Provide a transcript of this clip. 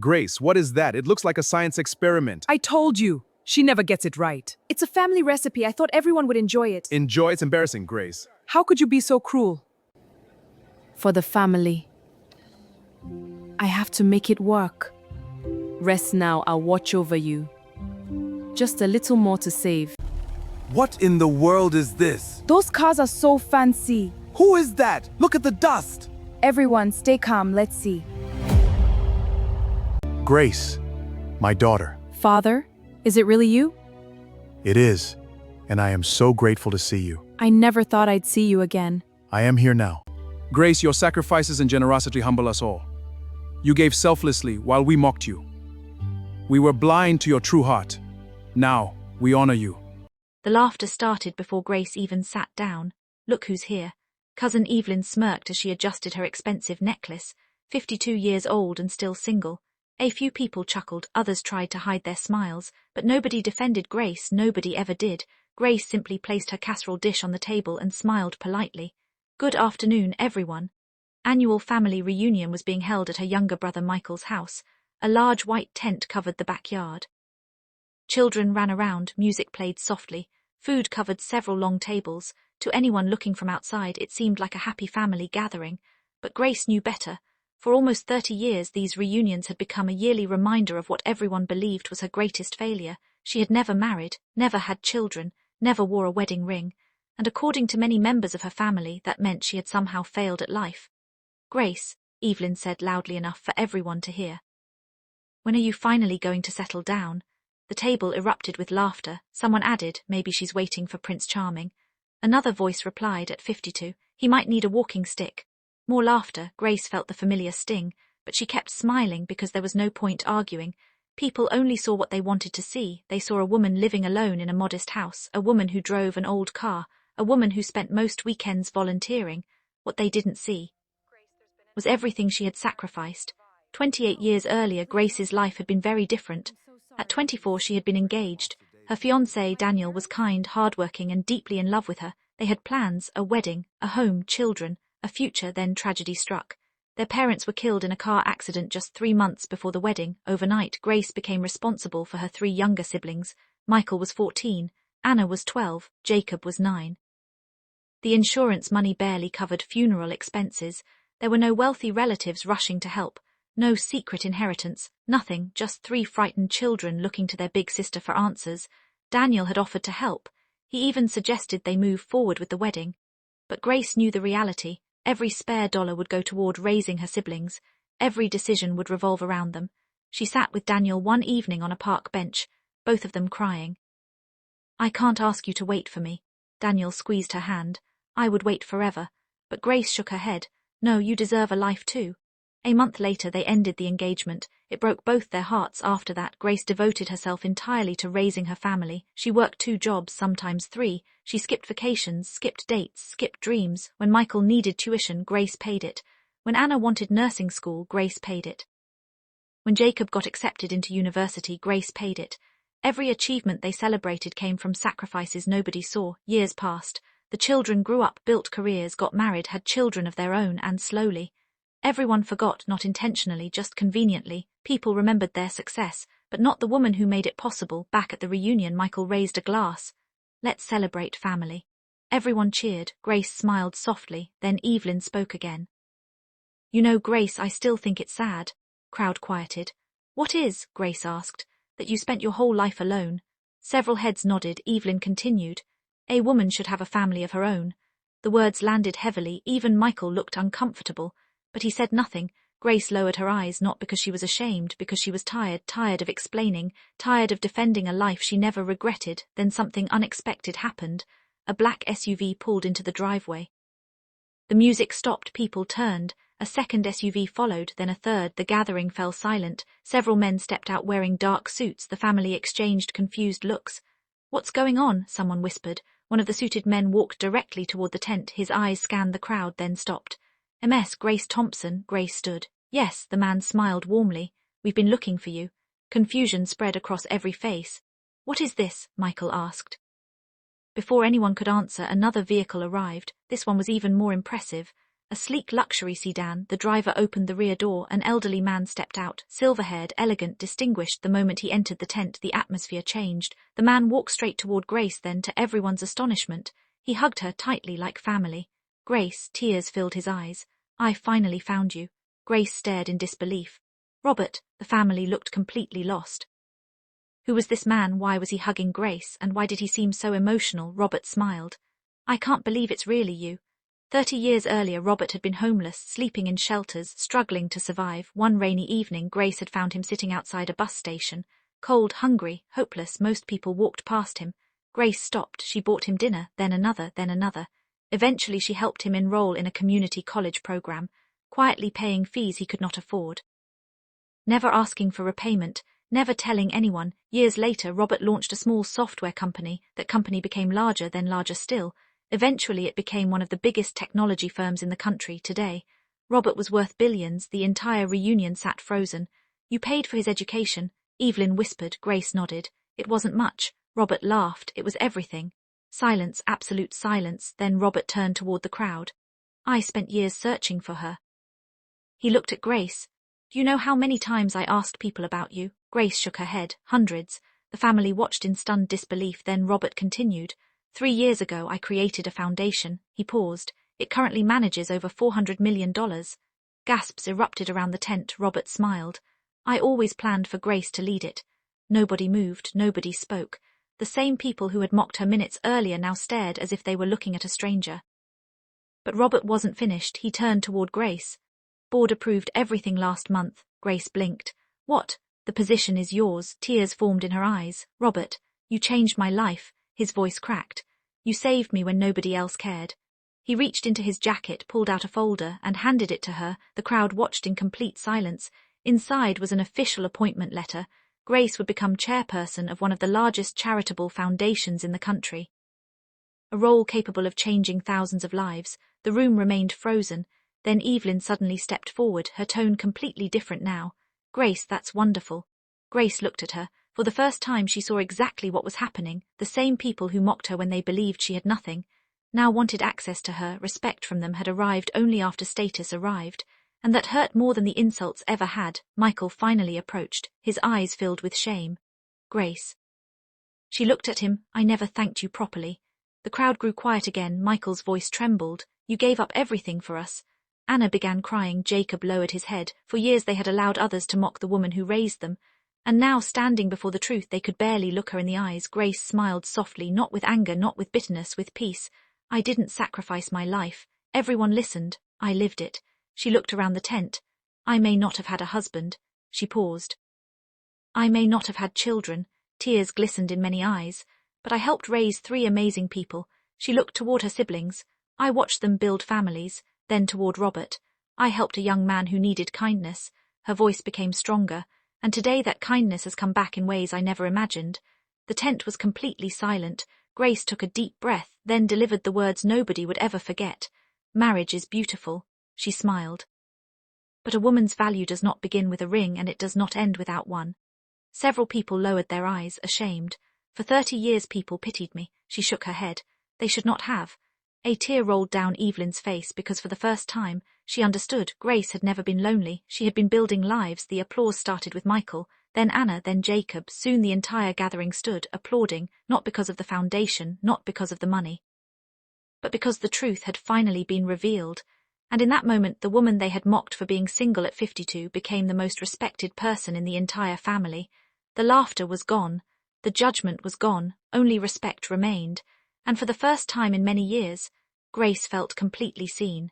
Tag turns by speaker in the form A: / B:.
A: Grace, what is that? It looks like a science experiment.
B: I told you. She never gets it right.
C: It's a family recipe. I thought everyone would enjoy it.
A: Enjoy, it's embarrassing, Grace.
B: How could you be so cruel?
C: For the family. I have to make it work. Rest now, I'll watch over you. Just a little more to save.
D: What in the world is this?
C: Those cars are so fancy.
D: Who is that? Look at the dust!
C: Everyone, stay calm, let's see.
E: Grace, my daughter.
C: Father, is it really you?
E: It is, and I am so grateful to see you.
C: I never thought I'd see you again.
E: I am here now.
A: Grace, your sacrifices and generosity humble us all. You gave selflessly while we mocked you. We were blind to your true heart. Now, we honor you.
F: The laughter started before Grace even sat down. Look who's here. Cousin Evelyn smirked as she adjusted her expensive necklace, 52 years old and still single. A few people chuckled, others tried to hide their smiles, but nobody defended Grace, nobody ever did. Grace simply placed her casserole dish on the table and smiled politely. Good afternoon, everyone. Annual family reunion was being held at her younger brother Michael's house. A large white tent covered the backyard. Children ran around, music played softly, food covered several long tables. To anyone looking from outside, it seemed like a happy family gathering. But Grace knew better. For almost 30 years, these reunions had become a yearly reminder of what everyone believed was her greatest failure. She had never married, never had children, never wore a wedding ring, and according to many members of her family, that meant she had somehow failed at life. Grace, Evelyn said loudly enough for everyone to hear. When are you finally going to settle down? The table erupted with laughter. Someone added, maybe she's waiting for Prince Charming. Another voice replied, at 52, he might need a walking stick. More laughter. Grace felt the familiar sting, but she kept smiling because there was no point arguing. People only saw what they wanted to see. They saw a woman living alone in a modest house, a woman who drove an old car, a woman who spent most weekends volunteering. What they didn't see was everything she had sacrificed. 28 years earlier, Grace's life had been very different. At 24, she had been engaged. Her fiancé, Daniel, was kind, hardworking, and deeply in love with her. They had plans, a wedding, a home, children, a future. Then tragedy struck. Their parents were killed in a car accident just 3 months before the wedding. Overnight, Grace became responsible for her 3 younger siblings. Michael was 14, Anna was 12, Jacob was 9. The insurance money barely covered funeral expenses. There were no wealthy relatives rushing to help. No secret inheritance, nothing, just 3 frightened children looking to their big sister for answers. Daniel had offered to help. He even suggested they move forward with the wedding. But Grace knew the reality. Every spare dollar would go toward raising her siblings. Every decision would revolve around them. She sat with Daniel one evening on a park bench, both of them crying. I can't ask you to wait for me. Daniel squeezed her hand. I would wait forever. But Grace shook her head. No, you deserve a life too. A month later, they ended the engagement. It broke both their hearts. After that, Grace devoted herself entirely to raising her family. She worked 2 jobs, sometimes 3. She skipped vacations, skipped dates, skipped dreams. When Michael needed tuition, Grace paid it. When Anna wanted nursing school, Grace paid it. When Jacob got accepted into university, Grace paid it. Every achievement they celebrated came from sacrifices nobody saw. Years passed. The children grew up, built careers, got married, had children of their own, and slowly. Everyone forgot, not intentionally, just conveniently. People remembered their success, but not the woman who made it possible. Back at the reunion, Michael raised a glass. Let's celebrate family. Everyone cheered. Grace smiled softly, then Evelyn spoke again. You know, Grace, I still think it's sad. Crowd quieted. What is? Grace asked. That you spent your whole life alone. Several heads nodded. Evelyn continued. A woman should have a family of her own. The words landed heavily. Even Michael looked uncomfortable. But he said nothing. Grace lowered her eyes, not because she was ashamed, because she was tired of explaining, tired of defending a life she never regretted. Then something unexpected happened. A black SUV pulled into the driveway. The music stopped, people turned. A second SUV followed, then a third. The gathering fell silent. Several men stepped out wearing dark suits. The family exchanged confused looks. What's going on? Someone whispered. One of the suited men walked directly toward the tent. His eyes scanned the crowd, then stopped. MS Grace Thompson. Grace stood. Yes, the man smiled warmly. We've been looking for you. Confusion spread across every face. What is this? Michael asked. Before anyone could answer, another vehicle arrived. This one was even more impressive. A sleek luxury sedan, the driver opened the rear door, an elderly man stepped out, silver-haired, elegant, distinguished. The moment he entered the tent, the atmosphere changed. The man walked straight toward Grace, then, to everyone's astonishment, he hugged her tightly like family. Grace, tears filled his eyes. "I finally found you." Grace stared in disbelief. "Robert," the family looked completely lost. Who was this man? Why was he hugging Grace? And why did he seem so emotional? Robert smiled. "I can't believe it's really you." 30 years earlier, Robert had been homeless, sleeping in shelters, struggling to survive. One rainy evening, Grace had found him sitting outside a bus station. Cold, hungry, hopeless, most people walked past him. Grace stopped. She bought him dinner, then another, then another. Eventually she helped him enroll in a community college program, quietly paying fees he could not afford. Never asking for repayment, never telling anyone, years later Robert launched a small software company. That company became larger, then larger still. Eventually it became one of the biggest technology firms in the country. Today, Robert was worth billions. The entire reunion sat frozen. "You paid for his education," Evelyn whispered. Grace nodded. "It wasn't much." Robert laughed. "It was everything." Silence, absolute silence. Then Robert turned toward the crowd. "I spent years searching for her." He looked at Grace. "Do you know how many times I asked people about you?" Grace shook her head. "Hundreds." The family watched in stunned disbelief. Then Robert continued. 3 years ago I created a foundation." He paused. "It currently manages over $400 million. Gasps erupted around the tent. Robert smiled. "I always planned for Grace to lead it." Nobody moved, nobody spoke. The same people who had mocked her minutes earlier now stared as if they were looking at a stranger. But Robert wasn't finished. He turned toward Grace. "Board approved everything last month." Grace blinked. "What?" "The position is yours." Tears formed in her eyes. "Robert, you changed my life." His voice cracked. "You saved me when nobody else cared." He reached into his jacket, pulled out a folder, and handed it to her. The crowd watched in complete silence. Inside was an official appointment letter. Grace would become chairperson of one of the largest charitable foundations in the country. A role capable of changing thousands of lives. The room remained frozen. Then Evelyn suddenly stepped forward, her tone completely different now. "Grace, that's wonderful." Grace looked at her. For the first time she saw exactly what was happening. The same people who mocked her when they believed she had nothing now wanted access to her. Respect from them had arrived only after status arrived. And that hurt more than the insults ever had. Michael finally approached, his eyes filled with shame. "Grace." She looked at him. "I never thanked you properly." The crowd grew quiet again. Michael's voice trembled. "You gave up everything for us." Anna began crying. Jacob lowered his head. For years they had allowed others to mock the woman who raised them. And now, standing before the truth, they could barely look her in the eyes. Grace smiled softly, not with anger, not with bitterness, with peace. "I didn't sacrifice my life. Everyone listened. I lived it." She looked around the tent. "I may not have had a husband." She paused. "I may not have had children." Tears glistened in many eyes. "But I helped raise 3 amazing people." She looked toward her siblings. "I watched them build families." Then toward Robert. "I helped a young man who needed kindness." Her voice became stronger. "And today that kindness has come back in ways I never imagined." The tent was completely silent. Grace took a deep breath, then delivered the words nobody would ever forget. "Marriage is beautiful." She smiled. "But a woman's value does not begin with a ring, and it does not end without one." Several people lowered their eyes, ashamed. "For 30 years people pitied me." She shook her head. "They should not have." A tear rolled down Evelyn's face because for the first time, she understood. Grace had never been lonely. She had been building lives. The applause started with Michael, then Anna, then Jacob. Soon the entire gathering stood, applauding, not because of the foundation, not because of the money, but because the truth had finally been revealed. And in that moment, the woman they had mocked for being single at 52 became the most respected person in the entire family. The laughter was gone. The judgment was gone. Only respect remained. And for the first time in many years, Grace felt completely seen.